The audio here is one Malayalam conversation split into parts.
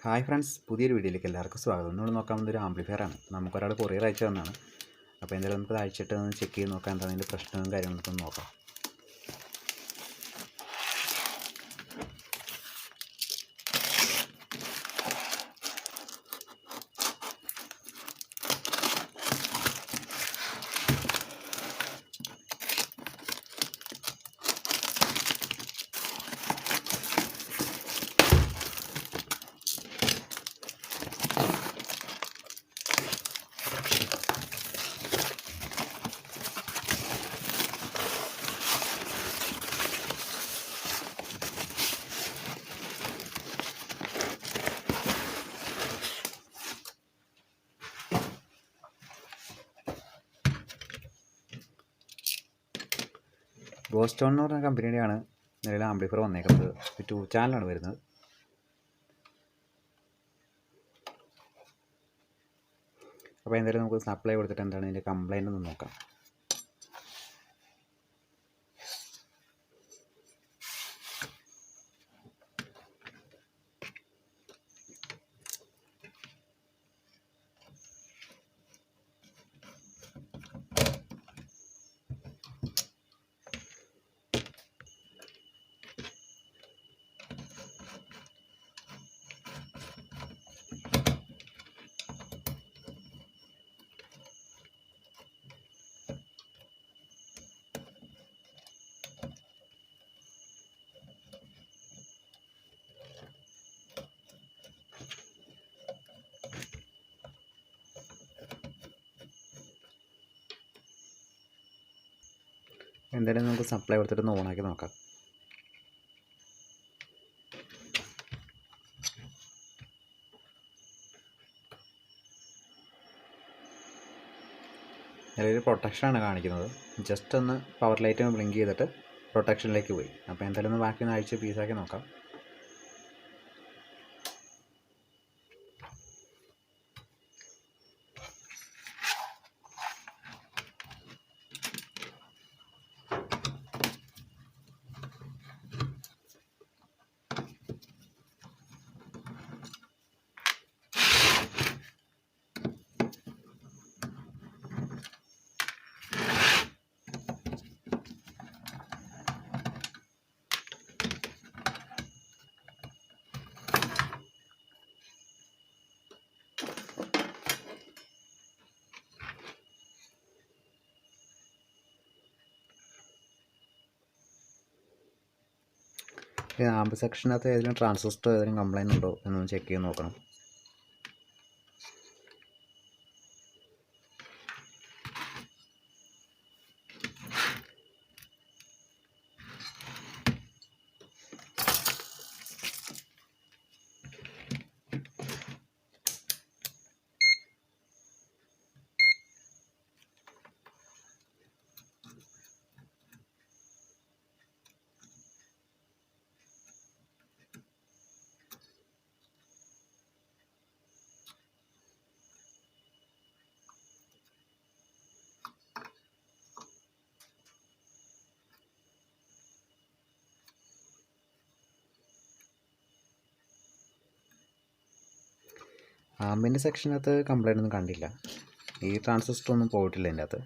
ഹായ് ഫ്രണ്ട്സ്, പുതിയൊരു വീഡിയോയിലേക്ക് എല്ലാവർക്കും സ്വാഗതം. നമ്മൾ നോക്കാൻ വന്ന ഒരു ആംപ്ലിഫയറാണ്. നമുക്കൊരാൾ കൊറിയർ അയച്ചു തന്നതാണ്. അപ്പോൾ എന്തായാലും നമുക്ക് അയച്ചിട്ട് ഒന്ന് ചെക്ക് ചെയ്ത് നോക്കാം, എന്താണ് അതിൻ്റെ പ്രശ്നവും കാര്യങ്ങളൊക്കെ ഒന്ന് നോക്കാം. ഗോസ്റ്റോൺ എന്ന് പറഞ്ഞ കമ്പനിയുടെയാണ് നിലവിൽ ആംപ്ലിഫയർ വന്നേക്കുന്നത്. 2 ചാനലാണ് വരുന്നത്. അപ്പോൾ എന്തായാലും നമുക്ക് സപ്ലൈ കൊടുത്തിട്ട് എന്താണ് ഇതിൻ്റെ കംപ്ലൈൻറ്റ് ഒന്ന് നോക്കാം. എന്തായാലും നമുക്ക് സപ്ലൈ കൊടുത്തിട്ട് ഓണാക്കി നോക്കാം. നിലവിൽ പ്രൊട്ടക്ഷനാണ് കാണിക്കുന്നത്. ജസ്റ്റ് ഒന്ന് പവർ ലൈറ്റ് ഒന്ന് ബ്ലിങ്ക് ചെയ്തിട്ട് പ്രൊട്ടക്ഷനിലേക്ക് പോയി. അപ്പോൾ എന്തായാലും ഒന്ന് ബാക്കി ഒന്ന് അഴിച്ച് പീസാക്കി നോക്കാം. ആംപ് സെക്ഷനകത്ത് ഏതെങ്കിലും ട്രാൻസിസ്റ്റർ ഏതെങ്കിലും കംപ്ലൈൻറ്റ് ഉണ്ടോ എന്നൊന്ന് ചെക്ക് ചെയ്ത് നോക്കണം. ആംബിൻ്റെ സെക്ഷനകത്ത് കംപ്ലൈൻ്റ് ഒന്നും കണ്ടില്ല. ഈ ട്രാൻസിസ്റ്റർ ഒന്നും പോയിട്ടില്ല ഇതിൻ്റെ അകത്ത്.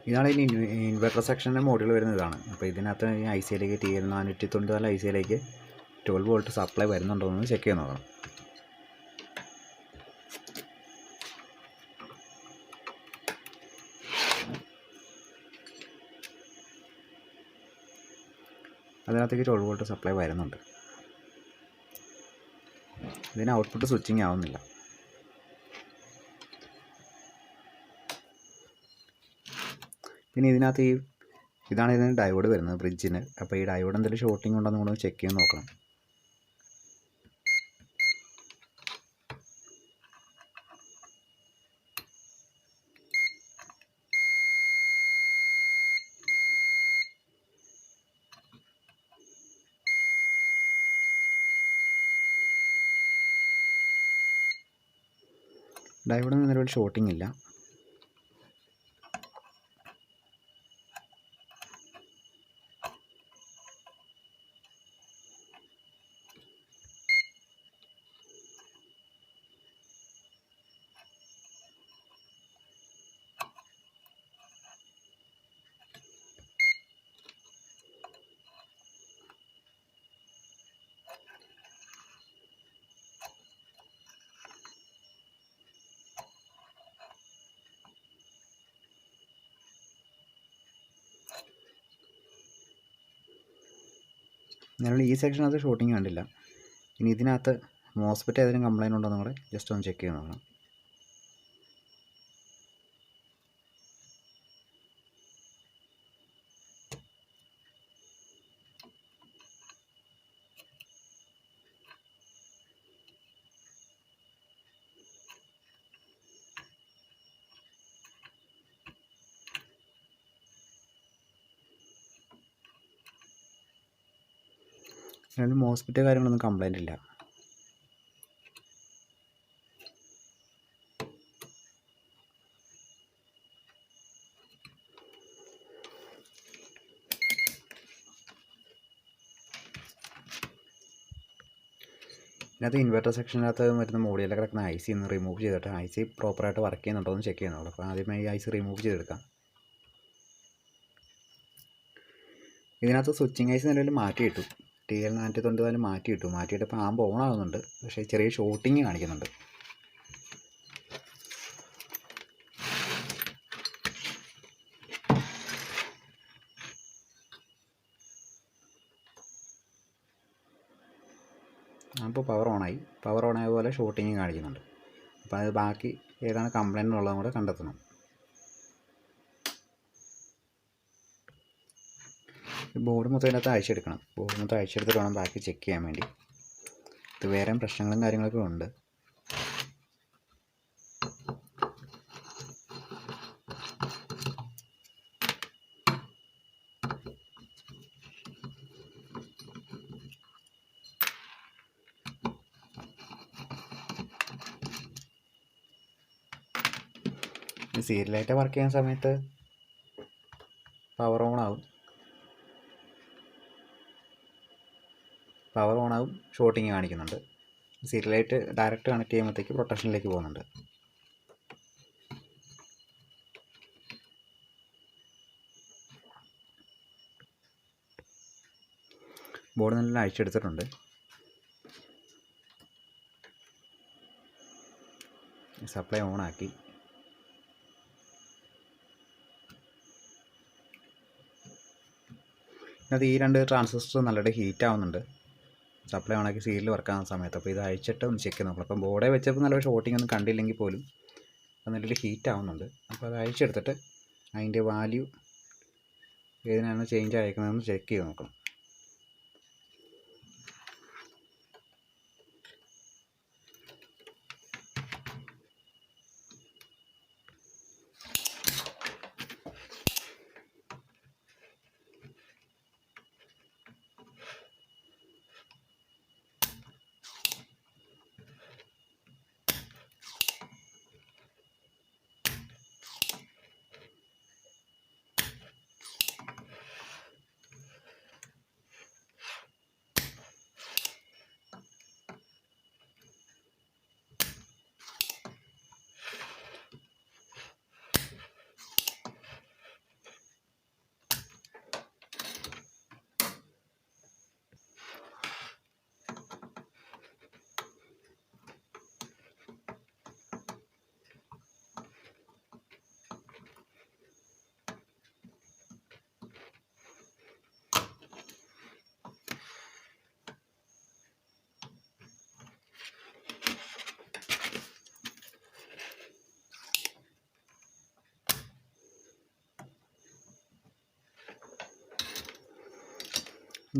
ഇതാണ് ഇനി ഇൻവെർട്ടർ സെക്ഷൻ്റെ മോഡൽ വരുന്നത് ഇതാണ്. അപ്പോൾ ഇതിനകത്ത് ഈ ഐ സിയിലേക്ക് TL494 ഐ സിയിലേക്ക് 12 വോൾട്ട് സപ്ലൈ വരുന്നുണ്ടോ എന്ന് ചെക്ക് ചെയ്ത് നോക്കണം. അതിനകത്തേക്ക് 12 വോൾട്ട് സപ്ലൈ വരുന്നുണ്ട്. ഇതിന് ഔട്ട്പുട്ട് സ്വിച്ചിങ് ആവുന്നില്ല. പിന്നെ ഇതിനകത്ത് ഇതാണ് ഇതിന് ഡയോഡ് വരുന്നത് ബ്രിഡ്ജിന്. അപ്പോൾ ഈ ഡയോഡ് എന്തെങ്കിലും ഷോർട്ടിങ് ഉണ്ടോ എന്ന് കൂടെ ചെക്ക് ചെയ്ത് നോക്കണം. ഡയോഡിന് നിലവിൽ ഷോർട്ടിംഗ് ഇല്ല. നിലവിൽ ഈ സെക്ഷനകത്ത് ഷോർട്ടിംഗ് കണ്ടില്ല. ഇനി ഇതിനകത്ത് മോസ്ഫെറ്റ് ഏതെങ്കിലും കംപ്ലൈൻറ്റ് ഉണ്ടോ എന്ന് കൂടെ ജസ്റ്റ് ഒന്ന് ചെക്ക് ചെയ്ത് നോക്കണം. നിലവിൽ മോസ്ഫെറ്റ് കാര്യങ്ങളൊന്നും കംപ്ലൈൻറ്റ് ഇല്ല. ഇതിനകത്ത് ഇൻവെർട്ടർ സെക്ഷനകത്ത് വരുന്ന മോഡിയിലൊക്കെ കിടക്കുന്ന ഐ സി ഒന്ന് റിമൂവ് ചെയ്തിട്ട് ഐ സി പ്രോപ്പറായിട്ട് വർക്ക് ചെയ്യുന്നുണ്ടോ എന്ന് ചെക്ക് ചെയ്യുന്നുള്ളൂ. അപ്പോൾ ആദ്യമായി ഐ സി റിമൂവ് ചെയ്തെടുക്കാം. ഇതിനകത്ത് സ്വിച്ചിങ് ഐ സി നിലവിൽ മാറ്റിയിട്ടു. TL494 മാറ്റിയിട്ടു. മാറ്റിയിട്ടിപ്പോൾ ആകുമ്പോൾ ഓൺ ആകുന്നുണ്ട്, പക്ഷേ ചെറിയ ഷോർട്ടിങ് കാണിക്കുന്നുണ്ട്. അപ്പോൾ പവർ ഓണായ പോലെ ഷോർട്ടിങ് കാണിക്കുന്നുണ്ട്. അപ്പോൾ അത് ബാക്കി ഏതാണ് കംപ്ലൈൻറ്റ് എന്നുള്ളതും കൂടെ കണ്ടെത്തണം. ബോർഡ് മൊത്തം ഇതിനകത്ത് അഴിച്ചെടുക്കണം. ബോർഡ് മൊത്തം അഴിച്ചെടുത്തിട്ട് വേണം ബാക്കി ചെക്ക് ചെയ്യാൻ വേണ്ടി. ഇത് വേറെ പ്രശ്നങ്ങളും കാര്യങ്ങളൊക്കെ ഉണ്ട്. സീരിയലായിട്ട് വർക്ക് ചെയ്യുന്ന സമയത്ത് പവർ ഓണാവും, ഷോർട്ടിങ് കാണിക്കുന്നുണ്ട്. സീരിയലായിട്ട് ഡയറക്റ്റ് കണക്ട് ചെയ്യുമ്പോഴത്തേക്ക് പ്രൊട്ടക്ഷനിലേക്ക് പോകുന്നുണ്ട്. ബോർഡ് നല്ല അഴിച്ചെടുത്തിട്ടുണ്ട്. സപ്ലൈ ഓണാക്കി. അത് ഈ രണ്ട് ട്രാൻസിസ്റ്റർ നല്ലതായിട്ട് ഹീറ്റ് ആവുന്നുണ്ട്. സപ്ലൈ ഓണാക്കി സീരിയൽ വർക്കാകുന്ന സമയത്ത്. അപ്പോൾ ഇത് അഴിച്ചിട്ട് ഒന്ന് ചെക്ക് ചെയ്ത് നോക്കണം. അപ്പം ബോർഡേ വെച്ചപ്പോൾ നല്ല ഷോർട്ടിംഗ് ഒന്നും കണ്ടില്ലെങ്കിൽ പോലും അത് നല്ലൊരു ഹീറ്റ് ആവുന്നുണ്ട്. അപ്പോൾ അത് അഴിച്ചെടുത്തിട്ട് അതിൻ്റെ വാല്യൂ ഏതിനാണ് ചേഞ്ച് അയക്കുന്നതെന്ന് ചെക്ക് ചെയ്ത് നോക്കണം.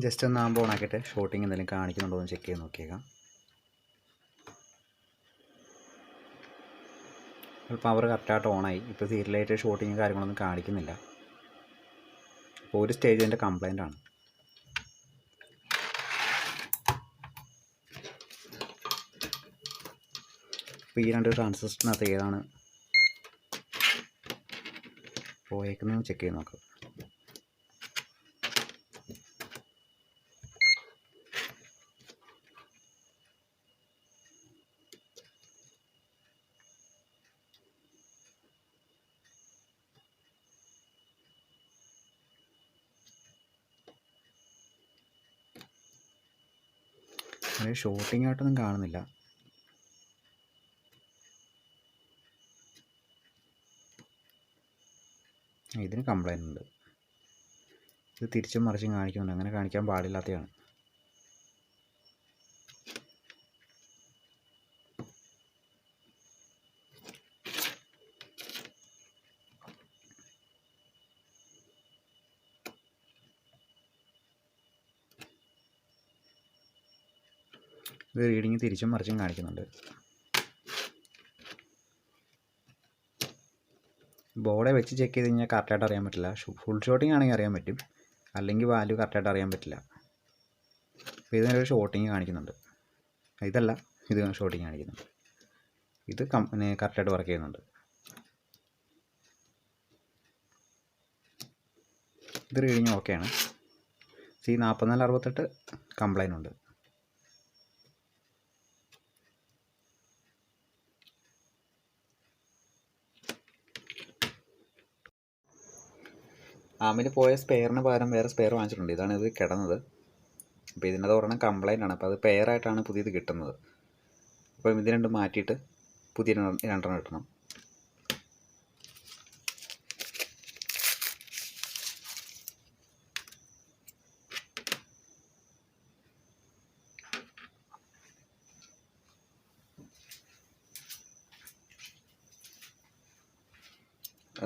ജസ്റ്റ് ഒന്ന് ആകുമ്പോൾ ഓണാക്കിയിട്ട് ഷോർട്ടിങ് എന്തെങ്കിലും കാണിക്കുന്നുണ്ടോ എന്ന് ചെക്ക് ചെയ്ത് നോക്കിയേക്കാം. പവർ കറക്റ്റായിട്ട് ഓണായി. ഇപ്പോൾ സീരിയലായിട്ട് ഷോർട്ടിങ് കാര്യങ്ങളൊന്നും കാണിക്കുന്നില്ല. അപ്പോൾ ഒരു സ്റ്റേജ് അതിൻ്റെ കംപ്ലൈൻ്റ് ആണ്. അപ്പോൾ ഈ രണ്ട് ട്രാൻസിസ്റ്ററിനകത്ത് ഏതാണ് പോയേക്കുന്നതെന്ന് ചെക്ക് ചെയ്ത് നോക്കാം. അത് ഷോർട്ടിംഗ് ആയിട്ടൊന്നും കാണുന്നില്ല. ഇതിന് കംപ്ലൈൻ്റ് ഉണ്ട്. ഇത് തിരിച്ചും മറിച്ചും കാണിക്കുന്നുണ്ട്. അങ്ങനെ കാണിക്കാൻ പാടില്ലാത്തതാണ്. ഇത് റീഡിങ് തിരിച്ചും മറിച്ചും കാണിക്കുന്നുണ്ട്. ബോർഡെ വെച്ച് ചെക്ക് ചെയ്ത് കഴിഞ്ഞാൽ കറക്റ്റായിട്ട് അറിയാൻ പറ്റില്ല. ഫുൾ ഷോട്ടിംഗ് ആണെങ്കിൽ അറിയാൻ പറ്റും, അല്ലെങ്കിൽ വാല്യൂ കറക്റ്റായിട്ട് അറിയാൻ പറ്റില്ല. അപ്പോൾ ഇതിനൊരു ഷോട്ടിങ് കാണിക്കുന്നുണ്ട്. ഇതല്ല, ഇത് ഷോട്ടിങ് കാണിക്കുന്നുണ്ട്. ഇത് കറക്റ്റായിട്ട് വർക്ക് ചെയ്യുന്നുണ്ട്. ഇത് റീഡിങ് ഓക്കെയാണ്. C4468 കംപ്ലൈൻ്റ് ഉണ്ട്. ആമിൽ പോയ സ്പെയറിന് പകരം വേറെ സ്പെയർ വാങ്ങിച്ചിട്ടുണ്ട്. ഇതാണ് ഇത് കിടന്നത്. അപ്പോൾ ഇതിൻ്റെ ഒരെണ്ണം കംപ്ലൈൻ്റ് ആണ്. അപ്പോൾ അത് പെയറായിട്ടാണ് പുതിയത് കിട്ടുന്നത്. അപ്പോൾ ഇത് രണ്ടും മാറ്റിയിട്ട് പുതിയ രണ്ടെണ്ണം കിട്ടണം.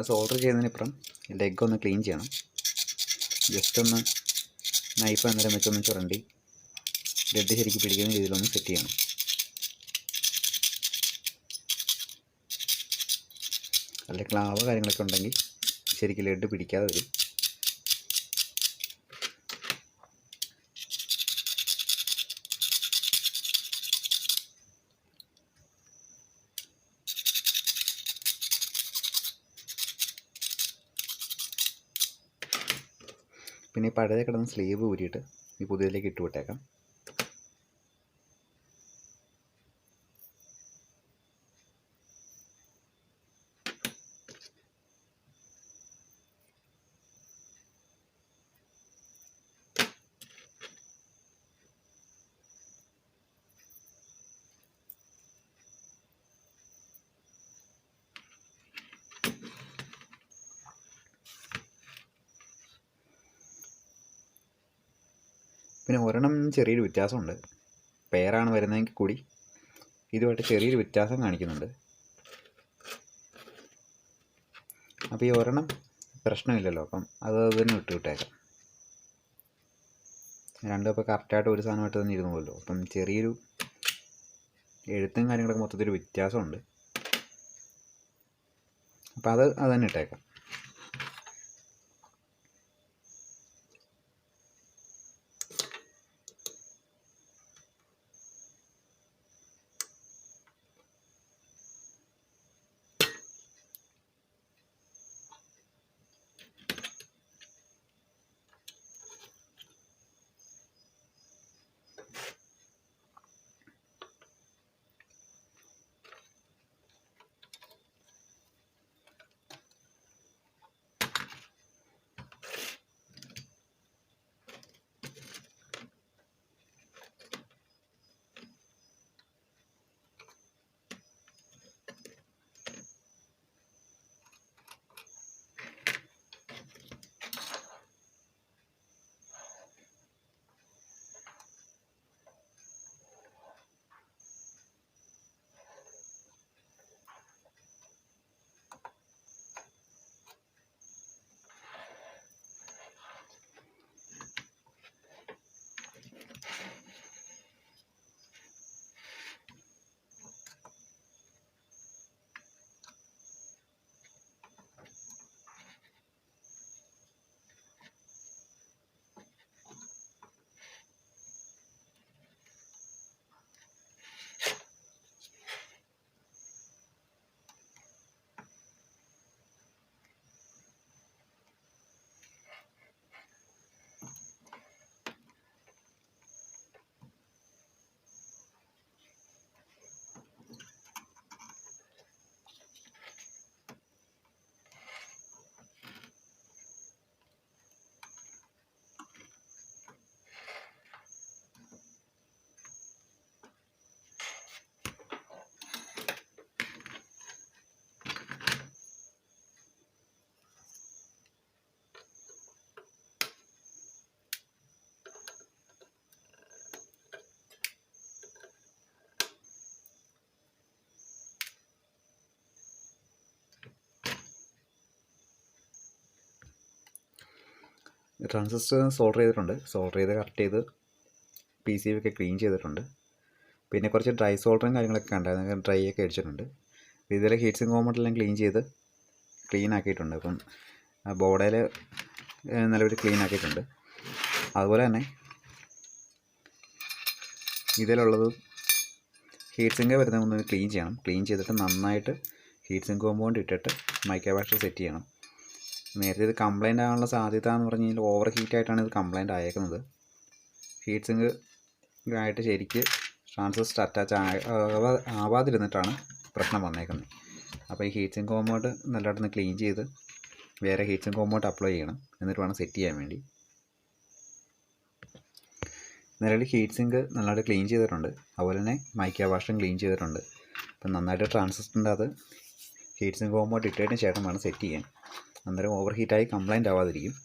സോൾഡർ ചെയ്യുന്നതിനിപ്പുറം ലെഗ് ഒന്ന് ക്ലീൻ ചെയ്യണം. ജസ്റ്റ് ഒന്ന് നൈഫ് അന്നേരം വെച്ചൊന്ന് ചുരണ്ടി ലെഡ് ശരിക്കും പിടിക്കുന്ന രീതിയിലൊന്ന് സെറ്റ് ചെയ്യണം. അല്ലെങ്കിൽ ക്ലാവ് കാര്യങ്ങളൊക്കെ ഉണ്ടെങ്കിൽ ശരിക്കും ലെഡ് പിടിക്കാതെ വരും. പിന്നെ ഈ പഴയ കിടന്ന സ്ലീവ് ഊരിയിട്ട് ഈ പുതിയതിലേക്ക് ഇട്ട് വിട്ടേക്കാം. പിന്നെ ഒരെണ്ണം ചെറിയൊരു വ്യത്യാസമുണ്ട്. പെയറാണ് വരുന്നതെങ്കിൽ കൂടി ഇതുമായിട്ട് ചെറിയൊരു വ്യത്യാസം കാണിക്കുന്നുണ്ട്. അപ്പോൾ ഈ ഒരെണ്ണം പ്രശ്നമില്ലല്ലോ, അപ്പം അത് തന്നെ വിട്ടേക്കാം. രണ്ടും ഇപ്പോൾ കറക്റ്റായിട്ട് ഒരു സാധനമായിട്ട് തന്നെ ഇരുന്നു പോലോ. അപ്പം ചെറിയൊരു എഴുത്തും കാര്യങ്ങളൊക്കെ മൊത്തത്തിൽ വ്യത്യാസമുണ്ട്. അപ്പോൾ അത് തന്നെ ഇട്ടേക്കാം. ട്രാൻസിസ്റ്റർ സോൾഡർ ചെയ്തിട്ടുണ്ട്. സോൾഡർ ചെയ്ത് കറക്റ്റ് ചെയ്ത് പി സി ബി ഒക്കെ ക്ലീൻ ചെയ്തിട്ടുണ്ട്. പിന്നെ കുറച്ച് ഡ്രൈ സോൾഡറും കാര്യങ്ങളൊക്കെ ഉണ്ടായിരുന്നു, ഡ്രൈ ഒക്കെ അടിച്ചിട്ടുണ്ട്. ഇതിലെ ഹീറ്റ് സിങ്ക് കോമ്പൗണ്ടെല്ലാം ക്ലീൻ ആക്കിയിട്ടുണ്ട്. അപ്പം ബോർഡിൽ നിലവിൽ ക്ലീൻ ആക്കിയിട്ടുണ്ട്. അതുപോലെ തന്നെ ഇതിലുള്ളത് ഹീറ്റ് സിങ്ക് വരുന്ന ഒന്ന് ക്ലീൻ ചെയ്യണം. ക്ലീൻ ചെയ്തിട്ട് നന്നായിട്ട് ഹീറ്റ് സിങ്ക് കോമ്പൗണ്ട് ഇട്ടിട്ട് മൈക്ക വാഷർ സെറ്റ് ചെയ്യണം. നേരത്തെ ഇത് കംപ്ലൈൻ്റ് ആകാനുള്ള സാധ്യത എന്ന് പറഞ്ഞു കഴിഞ്ഞാൽ ഓവർ ഹീറ്റായിട്ടാണ് ഇത് കംപ്ലൈൻ്റ് ആയേക്കുന്നത്. ഹീറ്റ് സിങ്ക് ആയിട്ട് ശരിക്ക് ട്രാൻസിസ്റ്റർ അറ്റാച്ച് ആവാതിരുന്നിട്ടാണ് പ്രശ്നം വന്നേക്കുന്നത്. അപ്പോൾ ഈ ഹീറ്റ് സിങ്ക് കോമ്പൗണ്ട് നല്ലതായിട്ടൊന്ന് ക്ലീൻ ചെയ്ത് വേറെ ഹീറ്റ് സിങ്ക് കോമ്പൗണ്ട് അപ്ലൈ ചെയ്യണം. എന്നിട്ട് വേണം സെറ്റ് ചെയ്യാൻ വേണ്ടി. നിലവിൽ ഹീറ്റ് സിങ്ക് നല്ലതായിട്ട് ക്ലീൻ ചെയ്തിട്ടുണ്ട്. അതുപോലെ തന്നെ മൈക്ക വാഷറും ക്ലീൻ ചെയ്തിട്ടുണ്ട്. അപ്പം നന്നായിട്ട് ട്രാൻസിസ്റ്ററിൻ്റെ അത് ഹീറ്റ് സിങ്ക് കോമ്പൗണ്ട് ഇട്ടതിന് ശേഷം വേണം സെറ്റ് ചെയ്യാൻ. അന്നേരം ഓവർ ഹീറ്റായി കംപ്ലൈൻ്റ് ആവാതിരിക്കും.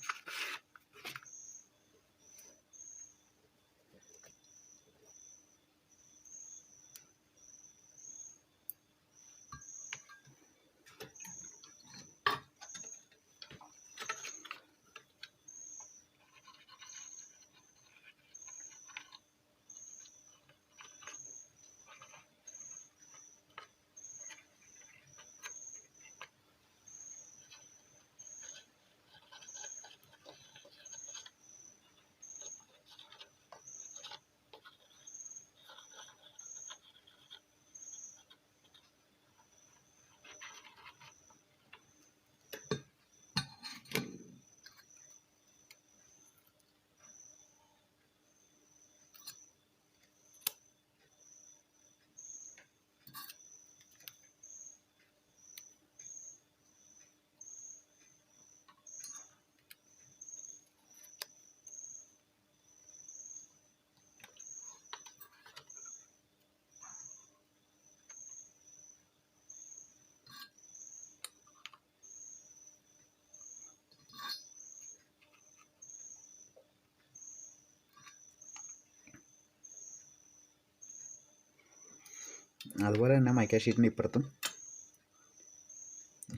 അതുപോലെ തന്നെ മൈക്ക ഷീറ്റിൻ്റെ ഇപ്പുറത്തും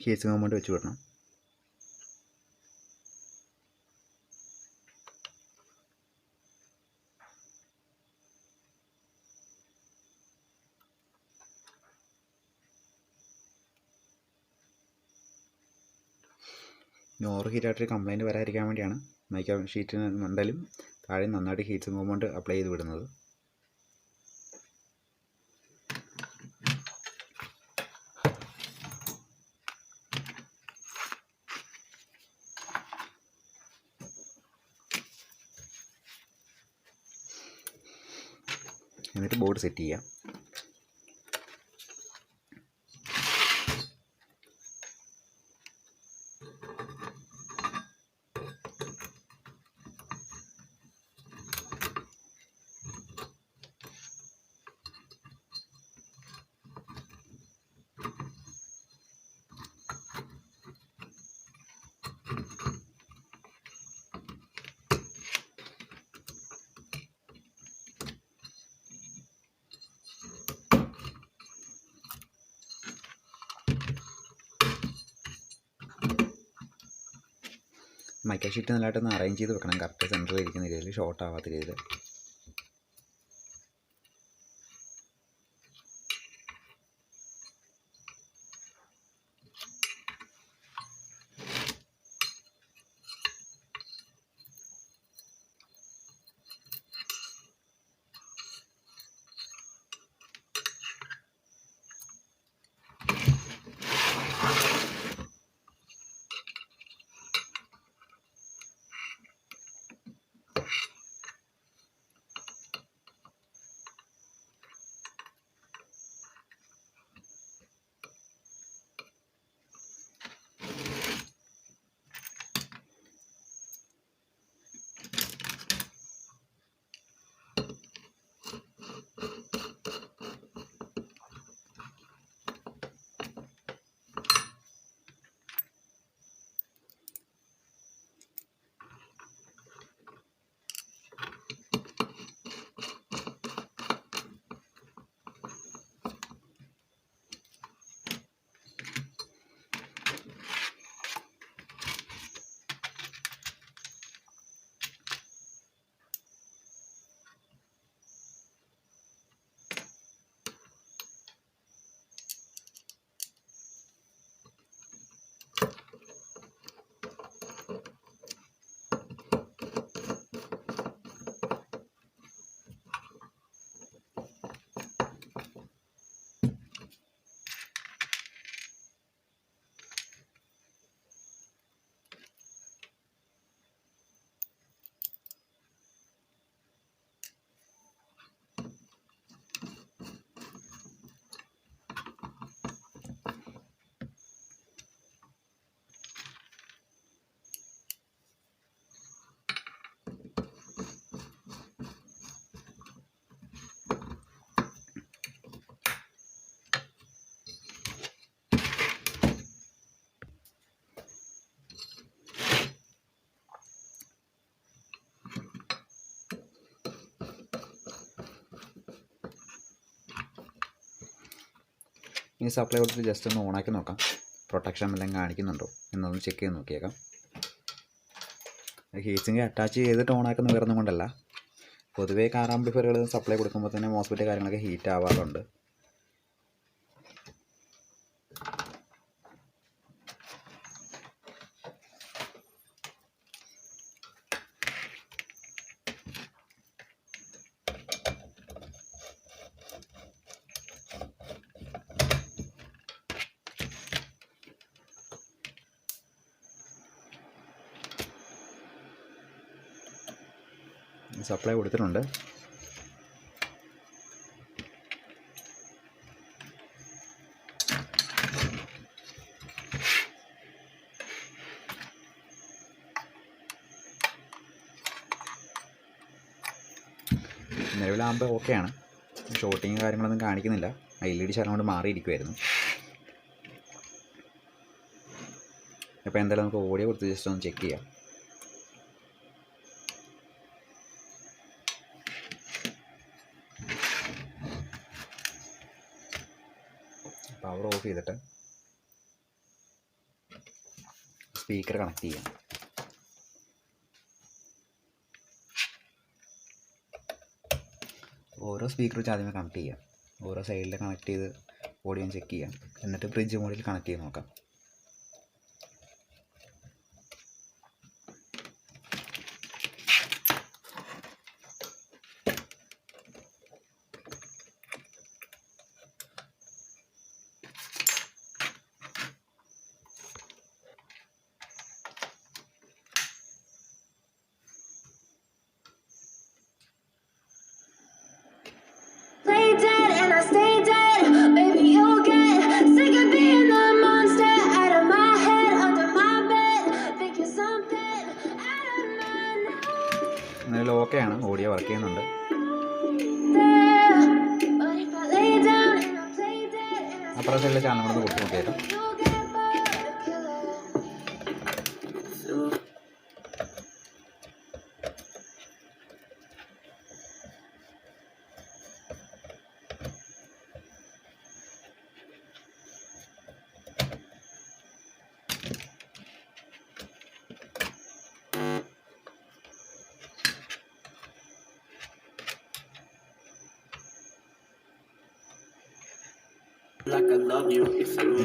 ഹീറ്റ് സിങ്ക് കോമ്പൗണ്ട് വെച്ച് വിടണം. ഓവർ ഹീറ്റായിട്ടൊരു കംപ്ലൈൻറ്റ് വരാതിരിക്കാൻ വേണ്ടിയാണ് മൈക്ക ഷീറ്റിന് മണ്ടലും താഴെ നന്നായിട്ട് ഹീറ്റ് സിങ്ക് കോമ്പൗണ്ട് അപ്ലൈ ചെയ്ത് വിടുന്നത്. എന്നിട്ട് ബോർഡ് സെറ്റ് ചെയ്യാം. മൈക്ക ഷീറ്റ് നല്ലതായിട്ടൊന്ന് അറേഞ്ച് ചെയ്ത് വെക്കണം, കറക്റ്റ് സെൻറ്ററിൽ ഇരിക്കുന്ന രീതിയിൽ, ഷോർട്ട് ആവാത്ത രീതിയിൽ. ഇനി സപ്ലൈ കൊടുത്തിട്ട് ജസ്റ്റ് ഒന്ന് ഓണാക്കി നോക്കാം, പ്രൊട്ടക്ഷൻ എല്ലാം കാണിക്കുന്നുണ്ടോ എന്നൊന്ന് ചെക്ക് ചെയ്ത് നോക്കിയേക്കാം. ഹീറ്റ് സിങ്ക് അറ്റാച്ച് ചെയ്തിട്ട് ഓണാക്കുന്ന വേറൊന്നും കൊണ്ടല്ല, പൊതുവേ കാർ ആംപ്ലിഫയറുകൾ സപ്ലൈ കൊടുക്കുമ്പോൾ തന്നെ മോസ്ഫെറ്റ് കാര്യങ്ങളൊക്കെ ഹീറ്റ് ആവാറുണ്ട്. സപ്ലൈ കൊടുത്തിട്ടുണ്ട്. നിലവിലാകുമ്പോൾ ഓക്കെയാണ്, ഷോട്ടിങ് കാര്യങ്ങളൊന്നും കാണിക്കുന്നില്ല. LED ശകലം കൊണ്ട് മാറിയിരിക്കുമായിരുന്നു. അപ്പോൾ എന്തായാലും നമുക്ക് ഓഡിയോ കൊടുത്ത് ജസ്റ്റ് ഒന്ന് ചെക്ക് ചെയ്യാം. പവർ ഓഫ് ചെയ്തിട്ട് സ്പീക്കർ കണക്ട് ചെയ്യാം. ഓരോ സ്പീക്കർ വെച്ച് ആദ്യമേ കണക്ട് ചെയ്യാം. ഓരോ സൈഡിൽ കണക്ട് ചെയ്ത് ഓഡിയോ ചെക്ക് ചെയ്യാം. എന്നിട്ട് ബ്രിഡ്ജ് മോഡിൽ കണക്ട് ചെയ്ത് നോക്കാം. എന്നാലും ഓക്കെയാണ്, ഓഡിയോ വർക്ക് ചെയ്യുന്നുണ്ട്. അപ്പുറത്തെ സൈഡിലെ ചാനൽ കൂടെ കൊടുത്ത് നോക്കിയേക്കാം.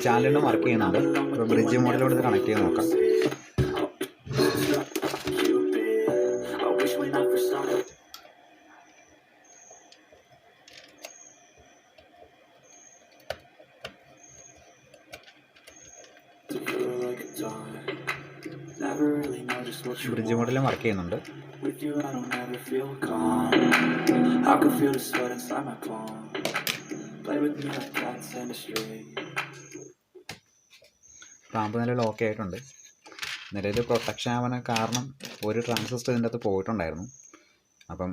ചാനലിന് വർക്ക് ചെയ്യുന്നുണ്ട്. ഇപ്പോൾ ബ്രിഡ്ജ് മോഡിലോട് ഇത് കണക്ട് ചെയ്ത് നോക്കാം. ബ്രിഡ്ജ് മോഡിലും വർക്ക് ചെയ്യുന്നുണ്ട്. പാമ്പ് നിലവിൽ ഓക്കെ ആയിട്ടുണ്ട്. നിലവിൽ പ്രൊട്ടക്ഷൻ ആവാൻ കാരണം ഒരു ട്രാൻസിസ്റ്റർ ഇതിൻ്റെ അകത്ത് പോയിട്ടുണ്ടായിരുന്നു. അപ്പം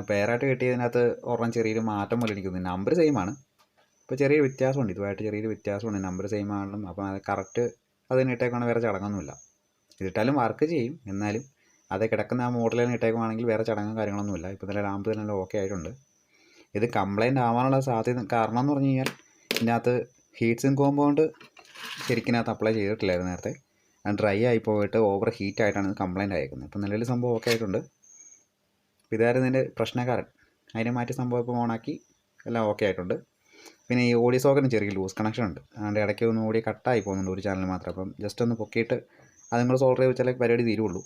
പെയറായിട്ട് കിട്ടിയതിനകത്ത് ഒരെണ്ണം ചെറിയൊരു മാറ്റം പോലെ എനിക്ക് തോന്നുന്നു. നമ്പർ സെയിം ആണ്, ഇപ്പോൾ ചെറിയൊരു വ്യത്യാസമുണ്ട്. ഇതുമായിട്ട് ചെറിയൊരു വ്യത്യാസമുണ്ട്. നമ്പർ സെയിം ആണെന്നും അപ്പം അത് കറക്റ്റ് അതിന് ഇട്ടേക്കാണ്, വേറെ ചടങ്ങൊന്നുമില്ല. ഇതിട്ടാലും വർക്ക് ചെയ്യും, എന്നാലും അത് കിടക്കുന്ന ആ മോഡലിൽ ഇട്ടേക്കുവാണെങ്കിൽ വേറെ ചടങ്ങും കാര്യങ്ങളൊന്നുമില്ല. ഇപ്പോൾ തന്നെ ലാമ്പ് തന്നെ ഓക്കെ ആയിട്ടുണ്ട്. ഇത് കംപ്ലൈൻറ്റ് ആവാനുള്ള സാധ്യത കാരണം എന്ന് പറഞ്ഞു കഴിഞ്ഞാൽ ഇതിനകത്ത് ഹീറ്റ് സിങ്ക് കോമ്പൗണ്ട് ശരിക്കിനകത്ത് അപ്ലൈ ചെയ്തിട്ടില്ലായിരുന്നു നേരത്തെ. അത് ഡ്രൈ ആയി പോയിട്ട് ഓവർ ഹീറ്റ് ആയിട്ടാണ് ഇത് കംപ്ലൈൻറ്റ് ആയിരിക്കുന്നത്. ഇപ്പോൾ നിലവിൽ സംഭവം ഓക്കെ ആയിട്ടുണ്ട്. അപ്പോൾ ഇതായിരുന്നു ഇതിൻ്റെ പ്രശ്നക്കാരൻ. അതിനെ മാറ്റി സംഭവം ഇപ്പോൾ ഓണാക്കി എല്ലാം ഓക്കെ ആയിട്ടുണ്ട്. പിന്നെ ഈ ഓഡിയോ സോക്കറ്റിന് ചെറിയ ലൂസ് കണക്ഷൻ ഉണ്ട്. അതുകൊണ്ട് ഇടയ്ക്ക് ഒന്ന് ഓഡിയോ കട്ടായി പോകുന്നുണ്ട് ഒരു ചാനൽ മാത്രം. അപ്പം ജസ്റ്റ് ഒന്ന് പൊക്കിയിട്ട് അത് നിങ്ങൾ സോൾവ് ചെയ്ത് വെച്ചാലേ പരിപാടി തീരുള്ളൂ.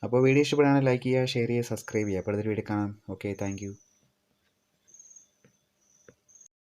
അപ്പോൾ വീഡിയോ ഇഷ്ടപ്പെടുകയാണെങ്കിൽ ലൈക്ക് ചെയ്യുക, ഷെയർ ചെയ്യുക, സബ്സ്ക്രൈബ് ചെയ്യുക. അപ്പോൾ അടുത്തൊരു വീഡിയോ കാണാം. Okay, thank you.